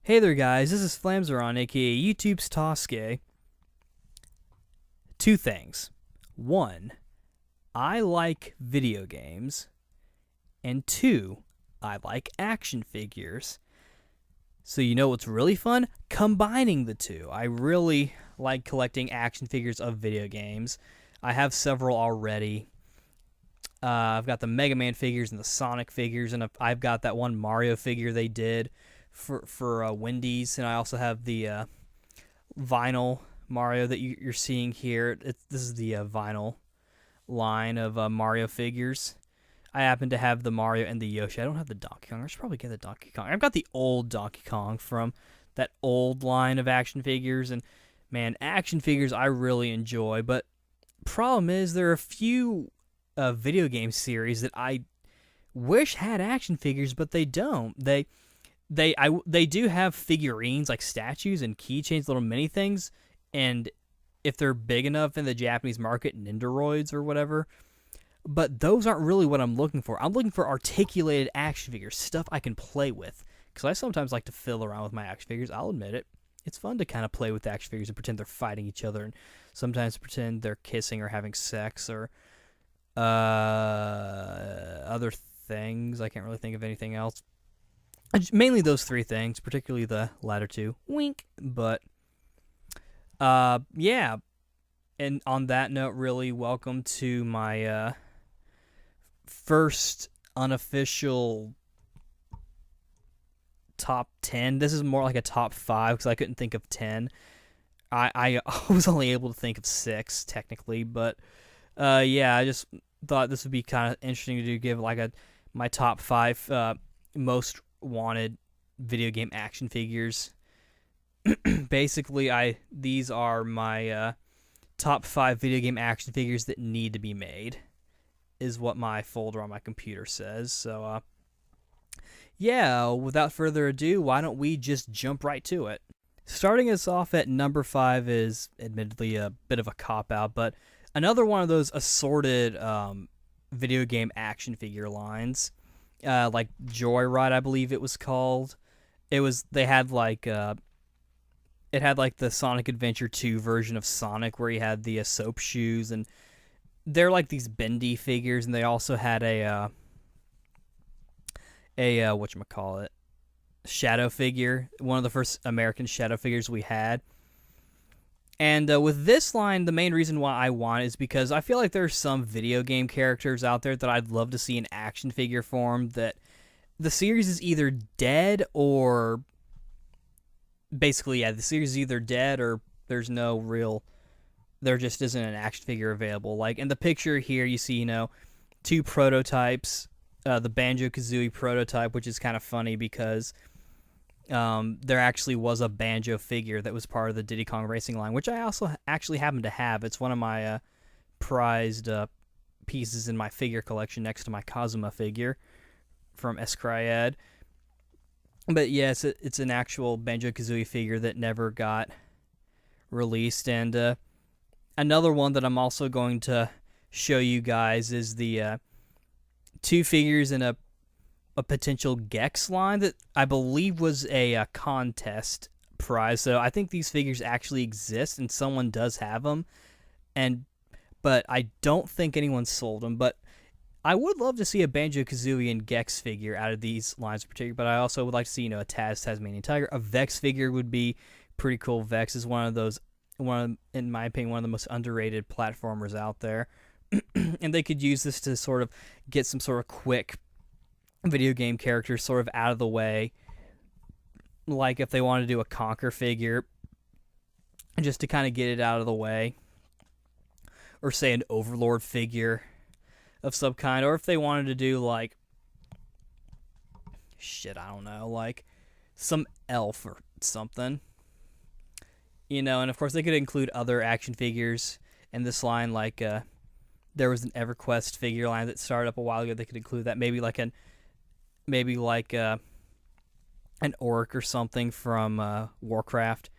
Hey there guys, this is Flamzeron, aka YouTube's Toske. Two things. One, I like video games. And two, I like action figures. So you know what's really fun? Combining the two. I really like collecting action figures of video games. I have several already. I've got the Mega Man figures and the Sonic figures, and I've got that one Mario figure they did for Wendy's, and I also have the vinyl Mario that you're seeing here. This is the vinyl line of Mario figures. I happen to have the Mario and the Yoshi. I don't have the Donkey Kong. I should probably get the Donkey Kong. I've got the old Donkey Kong from that old line of action figures, and man, action figures I really enjoy, but problem is there are a few video game series that I wish had action figures, but they don't. They do have figurines like statues and keychains, little mini things, and if they're big enough in the Japanese market, Nindoroids or whatever. But those aren't really what I'm looking for. I'm looking for articulated action figures, stuff I can play with. Because I sometimes like to fiddle around with my action figures. I'll admit it. It's fun to kind of play with action figures and pretend they're fighting each other, and sometimes pretend they're kissing or having sex or other things. I can't really think of anything else. Mainly those three things, particularly the latter two. Wink. But, yeah. And on that note, really, welcome to my first unofficial top 10. This is more like a top 5 because I couldn't think of 10. I was only able to think of 6, technically. But, yeah, I just thought this would be kind of interesting to give like my top 5 most wanted video game action figures. Basically, these are my top 5 video game action figures that need to be made, is what my folder on my computer says. So, yeah, without further ado, why don't we just jump right to it? Starting us off at number 5 is admittedly a bit of a cop-out, but another one of those assorted video game action figure lines, like Joyride, I believe it was called. They had like it had like the Sonic Adventure 2 version of Sonic where he had the soap shoes, and they're like these bendy figures, and they also had a whatchamacallit, shadow figure, one of the first American shadow figures we had. And with this line, the main reason why I want it is because I feel like there's some video game characters out there that I'd love to see in action figure form that the series is either dead or basically, yeah, the series is either dead or there just isn't an action figure available. Like in the picture here, you see, 2 prototypes, the Banjo-Kazooie prototype, which is kind of funny because there actually was a Banjo figure that was part of the Diddy Kong Racing line, which I also actually happen to have. It's one of my prized pieces in my figure collection next to my Kazuma figure from Escryad. But yes, it's an actual Banjo-Kazooie figure that never got released. And another one that I'm also going to show you guys is the 2 figures in a potential Gex line that I believe was a contest prize. So I think these figures actually exist and someone does have them. But I don't think anyone sold them. But I would love to see a Banjo-Kazooie and Gex figure out of these lines in particular, but I also would like to see, a Tasmanian Tiger. A Vex figure would be pretty cool. Vex is in my opinion, one of the most underrated platformers out there. And they could use this to sort of get some sort of quick video game characters sort of out of the way. Like if they want to do a Conker figure, just to kind of get it out of the way. Or say an Overlord figure of some kind, or if they wanted to do like like some elf or something, and of course they could include other action figures in this line, like there was an EverQuest figure line that started up a while ago. They could include that, maybe like an orc or something from Warcraft.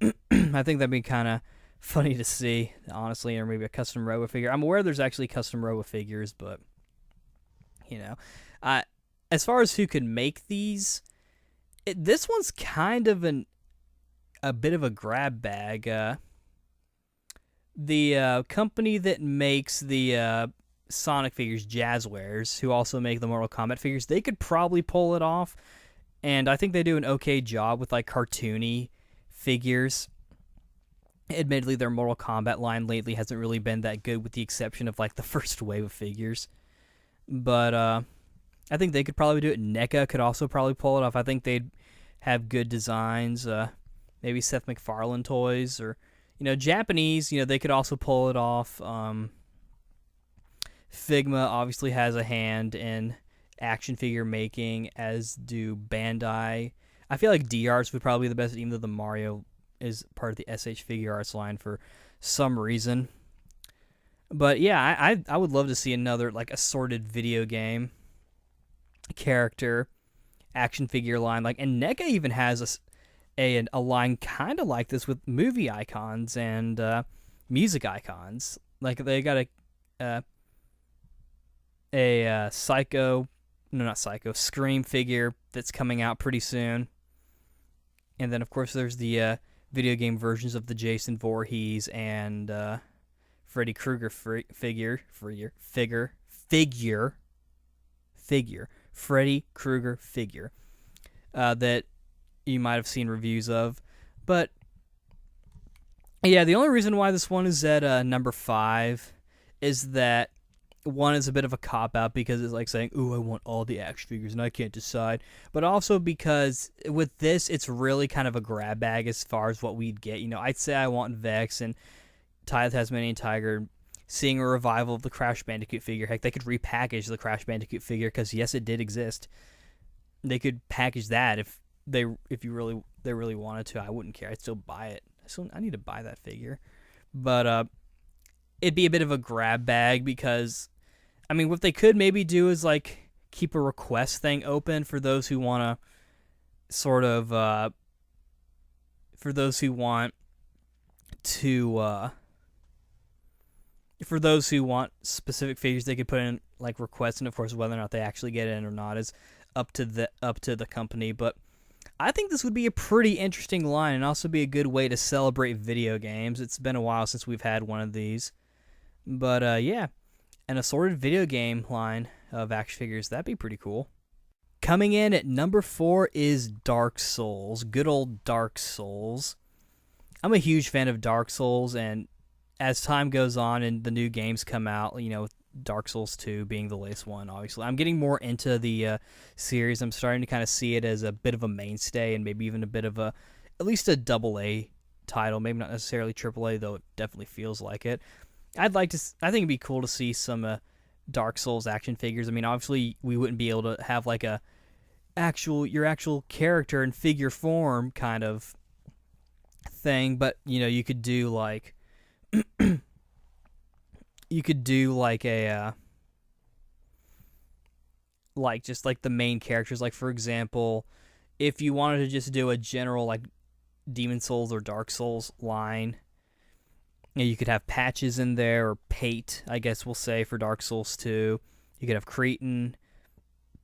I think that'd be kind of funny to see, honestly, or maybe a custom Robo figure. I'm aware there's actually custom Robo figures, but as far as who could make these, This one's kind of a bit of a grab bag. The company that makes the Sonic figures, Jazzwares, who also make the Mortal Kombat figures, they could probably pull it off, and I think they do an okay job with like cartoony figures. Admittedly, their Mortal Kombat line lately hasn't really been that good, with the exception of like the first wave of figures. But I think they could probably do it. NECA could also probably pull it off. I think they'd have good designs. Maybe Seth MacFarlane toys, or Japanese. They could also pull it off. Figma obviously has a hand in action figure making, as do Bandai. I feel like D-Arts would probably be the best, even though the Mario is part of the SH Figure Arts line for some reason. But yeah, I would love to see another like assorted video game character action figure line. Like, and NECA even has a line kind of like this with movie icons and music icons. Like, they got a Scream figure that's coming out pretty soon. And then, of course, there's the video game versions of the Jason Voorhees and Freddy Krueger figure. Freddy Krueger figure that you might have seen reviews of. But yeah, the only reason why this one is at number 5 is that one is a bit of a cop-out, because it's like saying, ooh, I want all the action figures and I can't decide. But also because with this, it's really kind of a grab bag as far as what we'd get. I'd say I want Vex and Ty the Tasmanian Tiger. Seeing a revival of the Crash Bandicoot figure. Heck, they could repackage the Crash Bandicoot figure, because yes, it did exist. They could package that if they really wanted to. I wouldn't care. I'd still buy it. I need to buy that figure. But it'd be a bit of a grab bag, because I mean, what they could maybe do is like keep a request thing open for those who want to sort of for those who want specific figures. They could put in like requests, and of course whether or not they actually get in or not is up to the company. But I think this would be a pretty interesting line, and also be a good way to celebrate video games. It's been a while since we've had one of these. But yeah, an assorted video game line of action figures, that'd be pretty cool. Coming in at number 4 is Dark Souls. Good old Dark Souls. I'm a huge fan of Dark Souls, and as time goes on and the new games come out, with Dark Souls 2 being the latest one, obviously, I'm getting more into the series. I'm starting to kind of see it as a bit of a mainstay, and maybe even a bit of at least a AA title, maybe not necessarily AAA, though it definitely feels like it. I think it'd be cool to see some Dark Souls action figures. I mean, obviously, we wouldn't be able to have like your actual character in figure form kind of thing, but you could do like just like the main characters. Like, for example, if you wanted to just do a general like Demon Souls or Dark Souls line, you could have Patches in there, or Pate, I guess we'll say, for Dark Souls 2. You could have Cretan,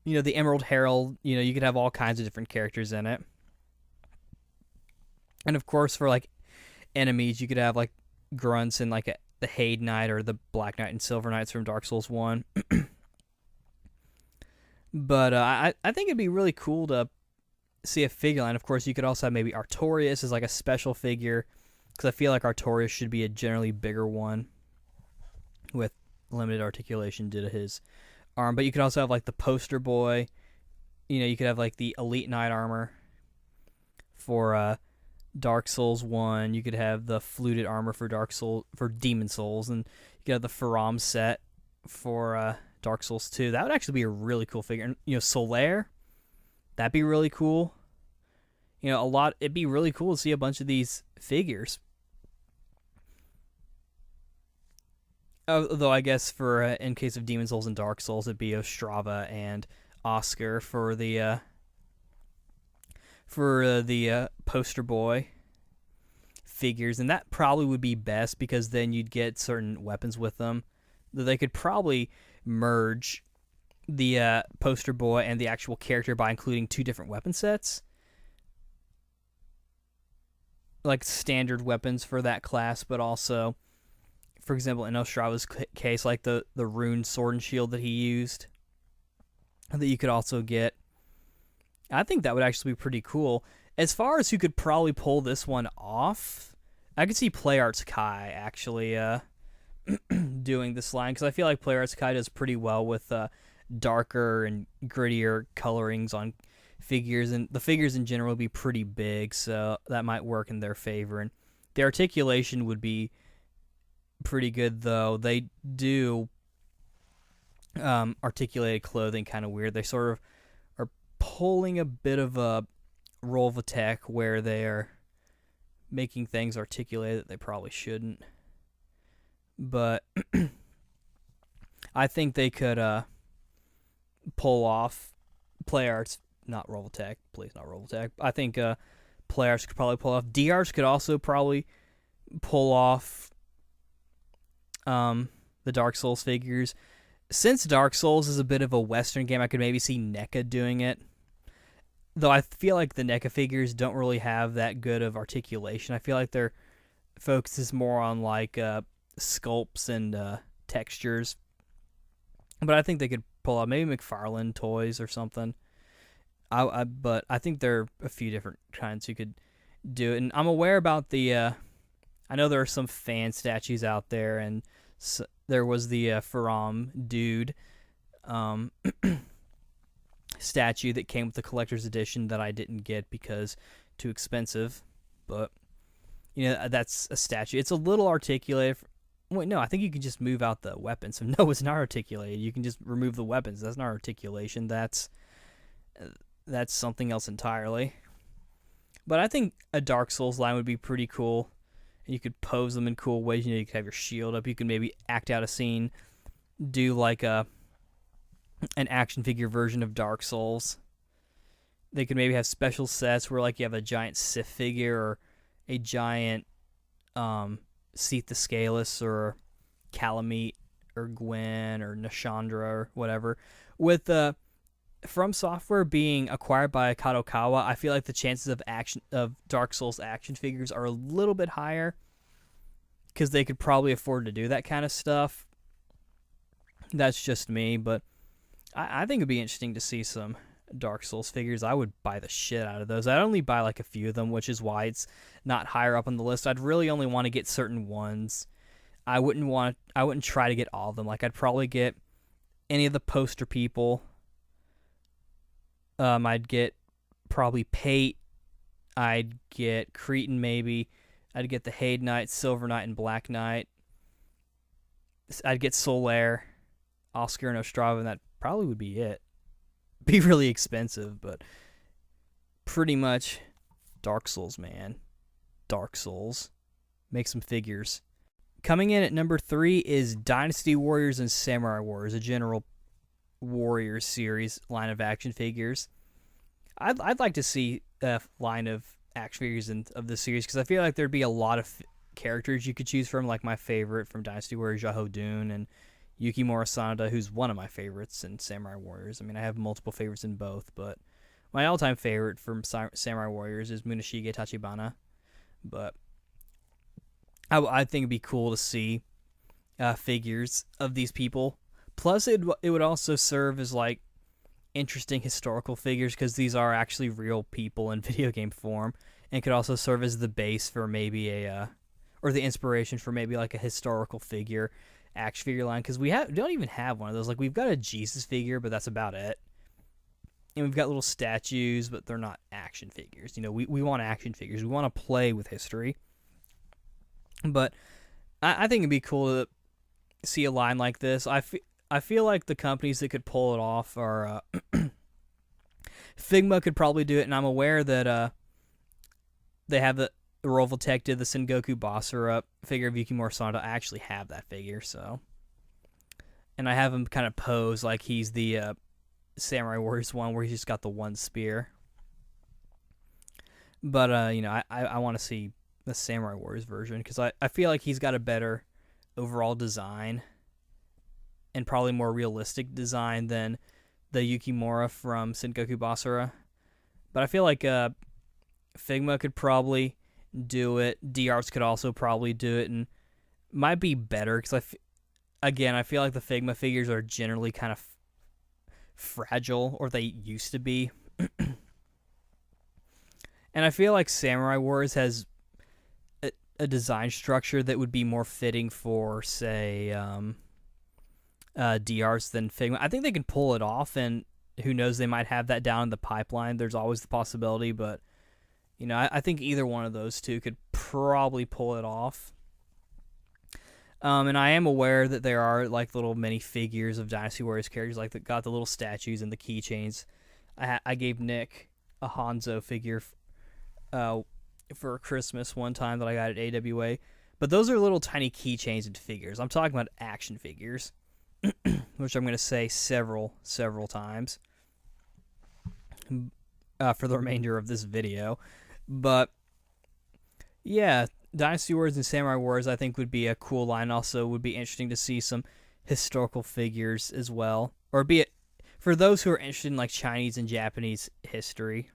the Emerald Herald. You could have all kinds of different characters in it. And of course, for like enemies, you could have like grunts and like the Haid Knight or the Black Knight and Silver Knights from Dark Souls 1. But I think it'd be really cool to see a figure line. Of course, you could also have maybe Artorias as like a special figure, because I feel like Artorias should be a generally bigger one with limited articulation due to his arm. But you could also have like the Poster Boy. You could have like the Elite Knight armor for Dark Souls 1. You could have the fluted armor for Demon Souls, and you could have the Faram set for Dark Souls 2. That would actually be a really cool figure. And Solaire, that'd be really cool. It'd be really cool to see a bunch of these figures. Though I guess for in case of Demon Souls and Dark Souls, it'd be Ostrava and Oscar for the Poster Boy figures, and that probably would be best, because then you'd get certain weapons with them. They could probably merge the Poster Boy and the actual character by including 2 different weapon sets. like standard weapons for that class, but also, for example, in Ostrava's case, like the rune sword and shield that he used, that you could also get. I think that would actually be pretty cool. As far as who could probably pull this one off, I could see PlayArts Kai actually doing this line, because I feel like PlayArts Kai does pretty well with darker and grittier colorings on figures, and the figures in general would be pretty big, so that might work in their favor. And the articulation would be pretty good, though. They do articulated clothing kind of weird. They sort of are pulling a bit of a Rolvatech where they're making things articulated that they probably shouldn't. But I think they could pull off PlayArts, not Rolvatech, please, not Rolvatech. I think PlayArts could probably pull off. DArts could also probably pull off the Dark Souls figures. Since Dark Souls is a bit of a Western game, I could maybe see NECA doing it. Though I feel like the NECA figures don't really have that good of articulation. I feel like their focus is more on like sculpts and textures. But I think they could pull out maybe McFarlane toys or something. But I think there are a few different kinds you could do it. And I'm aware about the... I know there are some fan statues out there, and there was the Faram dude statue that came with the collector's edition that I didn't get because too expensive. But, you know, that's a statue. It's a little articulated. Wait, no, I think you can just move out the weapons. So, no, it's not articulated. You can just remove the weapons. That's not articulation. That's something else entirely. But I think a Dark Souls line would be pretty cool. You could pose them in cool ways. You know, you could have your shield up. You could maybe act out a scene, do like an action figure version of Dark Souls. They could maybe have special sets where like you have a giant Sith figure or a giant Seath the Scaleless or Calamite or Gwen or Nashandra or whatever. With From Software being acquired by Kadokawa, I feel like the chances of Dark Souls action figures are a little bit higher because they could probably afford to do that kind of stuff. That's just me, but I think it'd be interesting to see some Dark Souls figures. I would buy the shit out of those. I'd only buy like a few of them, which is why it's not higher up on the list. I'd really only want to get certain ones. I wouldn't try to get all of them. Like, I'd probably get any of the poster people. I'd get probably Pate. I'd get Cretan maybe. I'd get the Haid Knight, Silver Knight, and Black Knight. I'd get Solaire, Oscar, and Ostrava, and that probably would be it. Be really expensive, but pretty much Dark Souls, man. Dark Souls. Make some figures. Coming in at number 3 is Dynasty Warriors and Samurai Warriors, a general Warriors series line of action figures. I'd like to see a line of action figures of this series because I feel like there'd be a lot of characters you could choose from. Like my favorite from Dynasty Warriors, Jaho Dun, and Yukimura Sanada, who's one of my favorites in Samurai Warriors. I mean, I have multiple favorites in both, but my all-time favorite from Samurai Warriors is Muneshige Tachibana. But I think it'd be cool to see figures of these people. Plus, it would also serve as like interesting historical figures because these are actually real people in video game form, and could also serve as the base for maybe or the inspiration for maybe like a historical figure action figure line. Because we don't even have one of those. Like, we've got a Jesus figure, but that's about it. And we've got little statues, but they're not action figures. You know, we want action figures. We want to play with history. But I think it'd be cool to see a line like this. I feel like the companies that could pull it off are Figma could probably do it, and I'm aware that they have the Rolvatech did the Sengoku Basara figure of Yukimura Sanada. I actually have that figure, so. And I have him kind of pose like he's the Samurai Warriors one where he's just got the one spear. But, you know, I want to see the Samurai Warriors version because I feel like he's got a better overall design and probably more realistic design than the Yukimura from Sengoku Basara. But I feel like Figma could probably do it. D-Arts could also probably do it, and might be better because I feel like the Figma figures are generally kind of fragile, or they used to be. And I feel like Samurai Wars has a design structure that would be more fitting for, say, D-Arts than Figma. I think they can pull it off, and who knows, they might have that down in the pipeline. There's always the possibility, but I think either one of those two could probably pull it off. And I am aware that there are like little mini figures of Dynasty Warriors characters, like that got the little statues and the keychains. I gave Nick a Hanzo figure for Christmas one time that I got at AWA. But those are little tiny keychains and figures. I'm talking about action figures, which I'm going to say several times for the remainder of this video. But yeah, Dynasty Wars and Samurai Wars I think would be a cool line. Also would be interesting to see some historical figures as well. Or be it for those who are interested in like Chinese and Japanese history.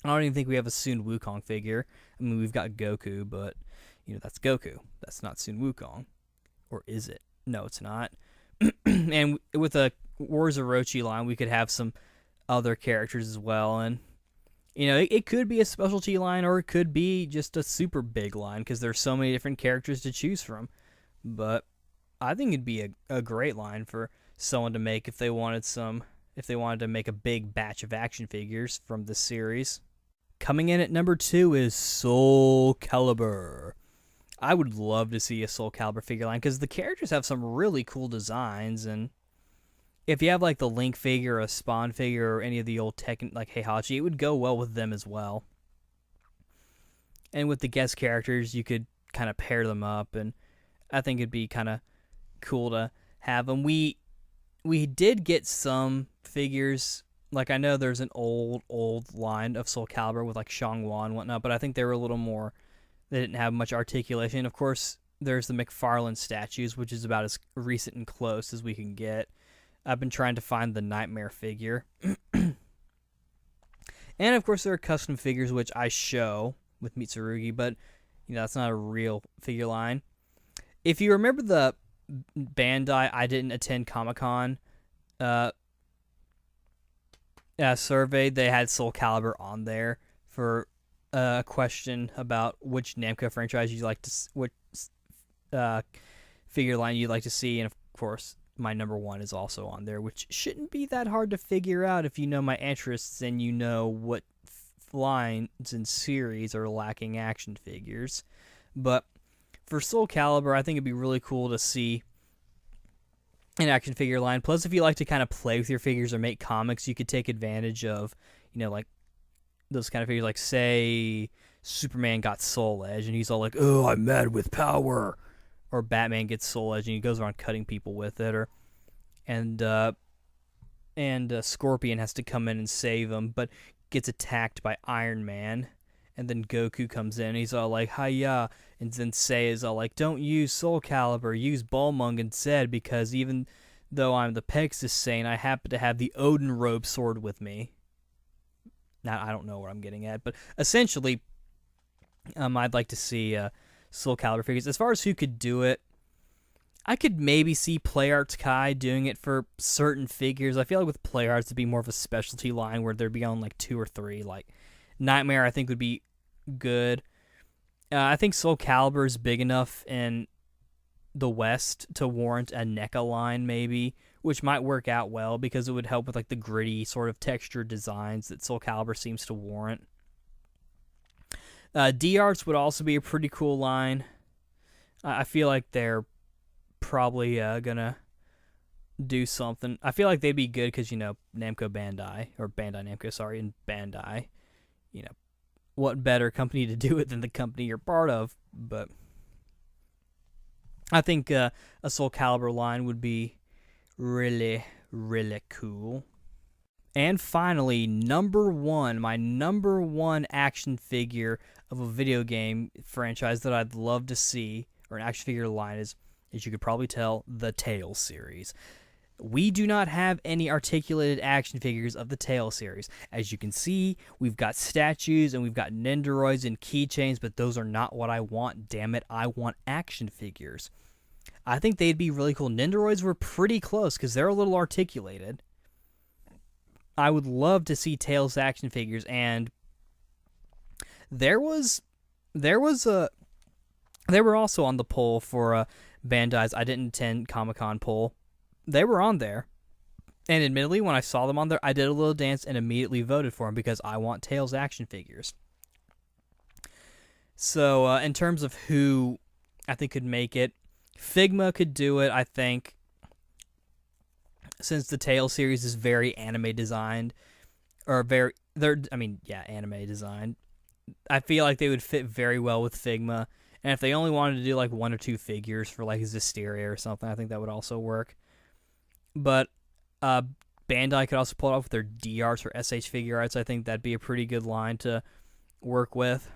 I don't even think we have a Sun Wukong figure. I mean, we've got Goku, but that's Goku. That's not Sun Wukong. Or is it? No, it's not. And with a Wars of Orochi line, we could have some other characters as well. And, it could be a specialty line, or it could be just a super big line, because there's so many different characters to choose from. But I think it'd be a great line for someone to make if they wanted to make a big batch of action figures from this series. Coming in at number 2 is Soulcalibur. I would love to see a Soulcalibur figure line, because the characters have some really cool designs, and if you have like the Link figure, or a Spawn figure, or any of the old Tekken, like Heihachi, it would go well with them as well. And with the guest characters, you could kind of pair them up, and I think it'd be kind of cool to have them. We did get some figures. Like, I know there's an old line of Soulcalibur with, like, Xianghua and whatnot, but I think they were a little more, they didn't have much articulation. Of course, there's the McFarlane statues, which is about as recent and close as we can get. I've been trying to find the Nightmare figure. And, of course, there are custom figures, which I show with Mitsurugi, but, that's not a real figure line. If you remember the Bandai I didn't attend Comic-Con survey, they had Soulcalibur on there for a question about which Namco franchise you'd like to, which figure line you'd like to see, and of course my number 1 is also on there, which shouldn't be that hard to figure out if you know my interests and you know what lines and series are lacking action figures. But for Soulcalibur, I think it'd be really cool to see an action figure line. Plus, if you like to kind of play with your figures or make comics, you could take advantage of, like those kind of figures. Like, say, Superman got Soul Edge, and he's all like, "Oh, I'm mad with power," or Batman gets Soul Edge, and he goes around cutting people with it, and Scorpion has to come in and save him, but gets attacked by Iron Man. And then Goku comes in, he's all like, "Hiya," and then Sei is all like, "Don't use Soulcalibur, use Balmung instead, because even though I'm the Pegasus Saint, I happen to have the Odin robe sword with me." Now, I don't know what I'm getting at, but essentially, I'd like to see Soulcalibur figures. As far as who could do it, I could maybe see PlayArts Kai doing it for certain figures. I feel like with PlayArts, it'd be more of a specialty line where there'd be on like 2 or 3, like Nightmare, I think, would be good. I think Soulcalibur is big enough in the West to warrant a NECA line, maybe, which might work out well because it would help with like the gritty sort of textured designs that Soulcalibur seems to warrant. D-Arts would also be a pretty cool line. I feel like they're probably gonna do something. I feel like they'd be good because, Namco Bandai, or Bandai Namco, sorry, and Bandai. What better company to do it than the company you're part of? But I think a Soulcalibur line would be really, really cool. And finally, number 1, my number 1 action figure of a video game franchise that I'd love to see, or an action figure line, is, as you could probably tell, the Tales series. we do not have any articulated action figures of the Tails series. As you can see, we've got statues and we've got Nendoroids and keychains, but those are not what I want, damn it. I want action figures. I think they'd be really cool. Nendoroids were pretty close because they're a little articulated. I would love to see Tails action figures, and they were also on the poll for Bandai's I Didn't Attend Comic-Con poll. They were on there, and admittedly, when I saw them on there, I did a little dance and immediately voted for them because I want Tails action figures. So, in terms of who I think could make it, Figma could do it, I think, since the Tails series is very anime designed, or anime designed. I feel like they would fit very well with Figma, and if they only wanted to do like 1 or 2 figures for like Zisteria or something, I think that would also work. But Bandai could also pull it off with their D-Arts or SH Figure Arts. I think that'd be a pretty good line to work with.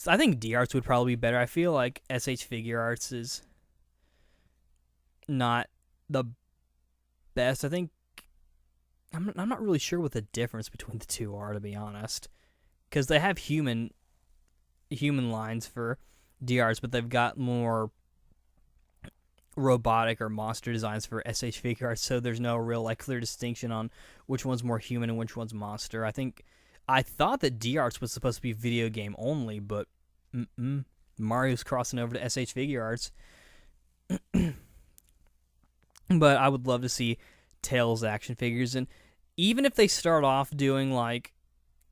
I think D-Arts would probably be better. I feel like SH Figure Arts is not the best. I think I'm not really sure what the difference between the two are, to be honest, because they have human lines for D-Arts, but they've got more robotic or monster designs for SH Figure Arts, so there's no real like clear distinction on which one's more human and which one's monster. I thought that D-Arts was supposed to be video game only, but Mario's crossing over to SH Figure Arts. But I would love to see Tails action figures, and even if they start off doing like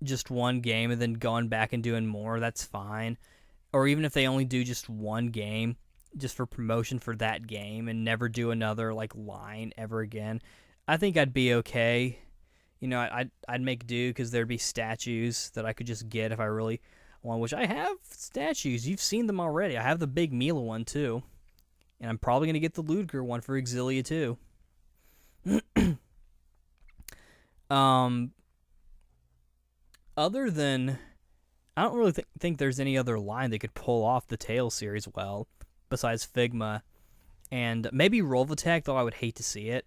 just one game and then going back and doing more, that's fine. Or even if they only do just one game just for promotion for that game and never do another like line ever again, I think I'd be okay. You know, I'd make do because there'd be statues that I could just get if I really want, which I have statues. You've seen them already. I have the big Mila one too. And I'm probably going to get the Ludger one for Exilia too. Other than, I don't really think there's any other line they could pull off the Tails series well, besides Figma, and maybe Rolvatech, though I would hate to see it.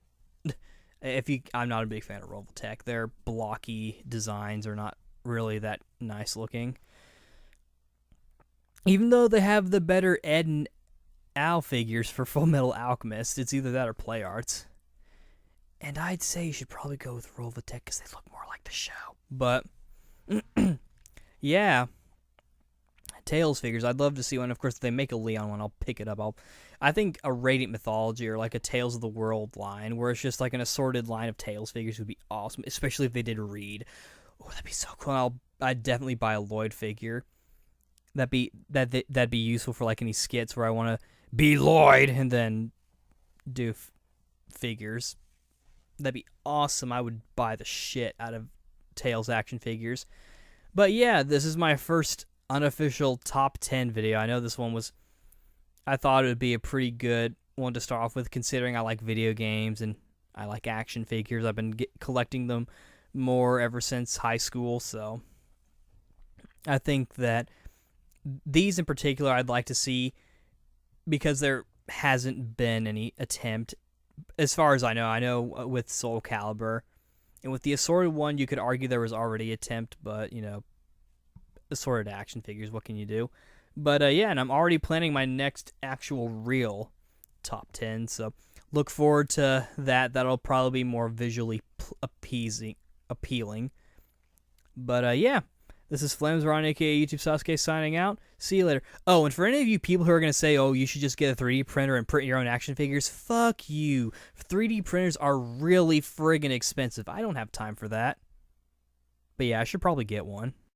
I'm not a big fan of Rolvatech. Their blocky designs are not really that nice looking. Even though they have the better Ed and Al figures for Full Metal Alchemist, it's either that or Play Arts. And I'd say you should probably go with Rolvatech because they look more like the show. But, yeah. Tails figures, I'd love to see one. Of course, if they make a Leon one, I'll pick it up. I think a Radiant Mythology or like a Tales of the World line, where it's just like an assorted line of Tails figures, would be awesome. Especially if they did Reed. Oh, that'd be so cool. I'd definitely buy a Lloyd figure. That'd be useful for like any skits where I want to be Lloyd and then do figures. That'd be awesome. I would buy the shit out of Tails action figures. But yeah, this is my first unofficial top 10 video. I know this one was, I thought it would be a pretty good one to start off with, considering I like video games and I like action figures. I've been collecting them more ever since high school, so I think that these in particular I'd like to see, because there hasn't been any attempt, as far as I know with Soulcalibur, and with the assorted one, you could argue there was already attempt, but, you know, assorted action figures, what can you do? But, yeah, and I'm already planning my next actual real top 10, so look forward to that. That'll probably be more visually appealing. But, yeah. This is Flamesron, aka YouTube Sasuke, signing out. See you later. Oh, and for any of you people who are going to say, oh, you should just get a 3D printer and print your own action figures, fuck you. 3D printers are really friggin' expensive. I don't have time for that. But yeah, I should probably get one.